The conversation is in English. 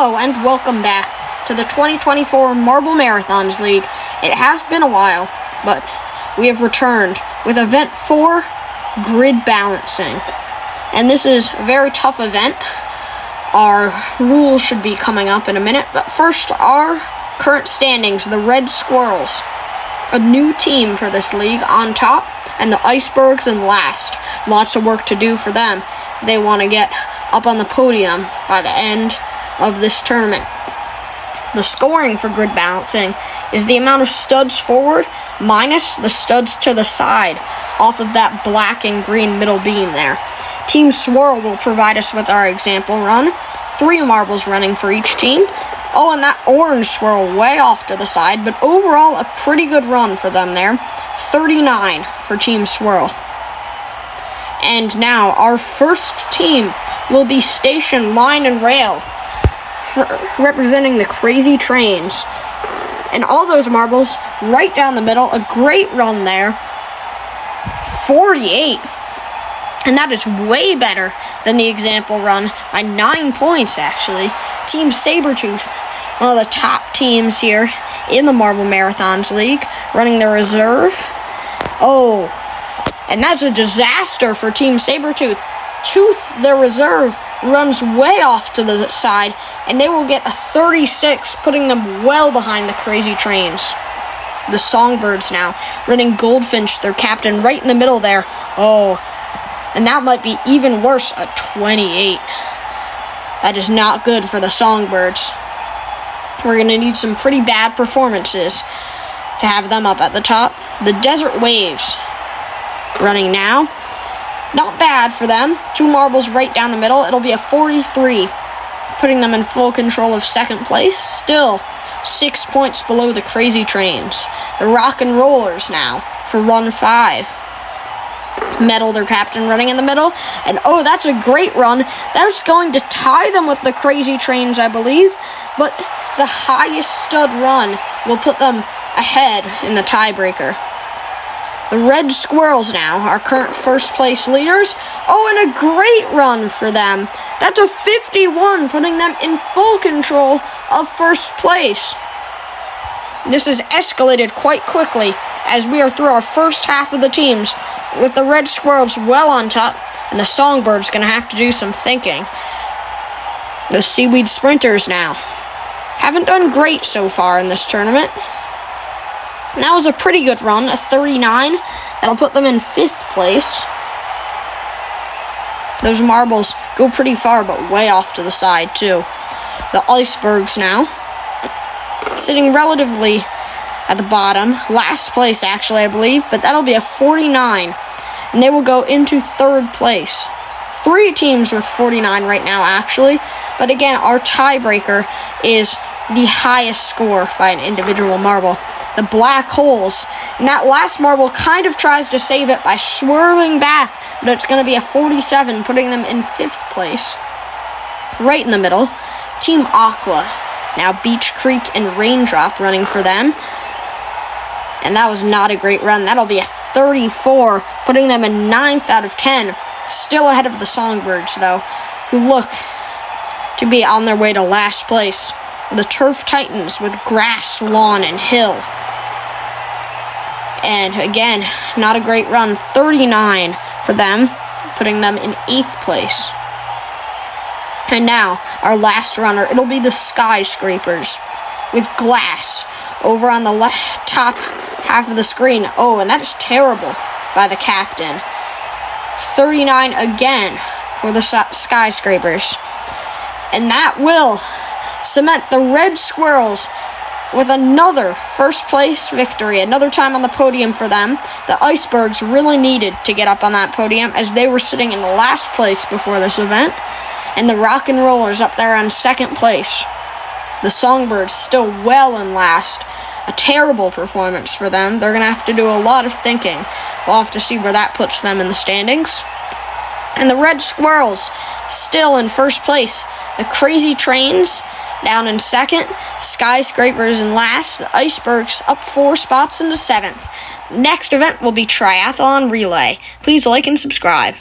Hello and welcome back to the 2024 Marble Marathons League. It has been a while, but we have returned with Event 4, Grid Balancing. And this is a very tough event. Our rules should be coming up in a minute, but first, our current standings, the Red Squirrels, a new team for this league, on top, and the Icebergs in last. Lots of work to do for them. They want to get up on the podium by the end of this tournament. The scoring for grid balancing is the amount of studs forward minus the studs to the side off of that black and green middle beam there. Team Swirl will provide us with our example run. 3 marbles running for each team. Oh, and that orange swirl way off to the side, but overall a pretty good run for them there. 39 for Team Swirl. And now our first team will be Station Line and Rail, representing the Crazy Trains. And all those marbles right down the middle. A great run there. 48. And that is way better than the example run by 9 points, actually. Team Sabretooth, one of the top teams here in the Marble Marathons League, running the reserve. Oh, and that's a disaster for Team Sabretooth. Tooth, their reserve, runs way off to the side, and they will get a 36, putting them well behind the Crazy Trains. The Songbirds now, running Goldfinch, their captain, right in the middle there. Oh, and that might be even worse, a 28. That is not good for the Songbirds. We're going to need some pretty bad performances to have them up at the top. The Desert Waves, running now. Not bad for them. 2 marbles right down the middle. It'll be a 43, putting them in full control of second place. Still 6 points below the Crazy Trains. The Rock and Rollers now for run 5. Metal, their captain, running in the middle. And oh, that's a great run. That's going to tie them with the Crazy Trains, I believe. But the highest stud run will put them ahead in the tiebreaker. The Red Squirrels now, our current first place leaders. Oh, and a great run for them. That's a 51, putting them in full control of first place. This has escalated quite quickly as we are through our first half of the teams, with the Red Squirrels well on top, and the Songbirds going to have to do some thinking. The Seaweed Sprinters now haven't done great so far in this tournament. And that was a pretty good run, a 39. That'll put them in 5th place. Those marbles go pretty far, but way off to the side, too. The Icebergs now, sitting relatively at the bottom. Last place, actually, I believe. But that'll be a 49. And they will go into 3rd place. 3 teams with 49 right now, actually. But again, our tiebreaker is the highest score by an individual marble. The Black Holes. And that last marble kind of tries to save it by swirling back, but it's going to be a 47, putting them in 5th place. Right in the middle, Team Aqua. Now Beach Creek and Raindrop running for them. And that was not a great run. That'll be a 34, putting them in 9th out of 10. Still ahead of the Songbirds, though, who look to be on their way to last place. The Turf Titans with Grass, Lawn, and Hill. And again, not a great run. 39 for them, putting them in 8th place. And now, our last runner, it'll be the Skyscrapers with Glass over on the top half of the screen. Oh, and that is terrible by the captain. 39 again for the Skyscrapers. And that will cement the Red Squirrels with another first place victory, another time on the podium for them. The Icebergs really needed to get up on that podium as they were sitting in last place before this event. And the Rock and Rollers up there on 2nd place. The Songbirds still well in last. A terrible performance for them. They're going to have to do a lot of thinking. We'll have to see where that puts them in the standings. And the Red Squirrels still in 1st place. The Crazy Trains down in 2nd, Skyscrapers in last, the Icebergs up 4 spots into 7th. Next event will be Triathlon Relay. Please like and subscribe.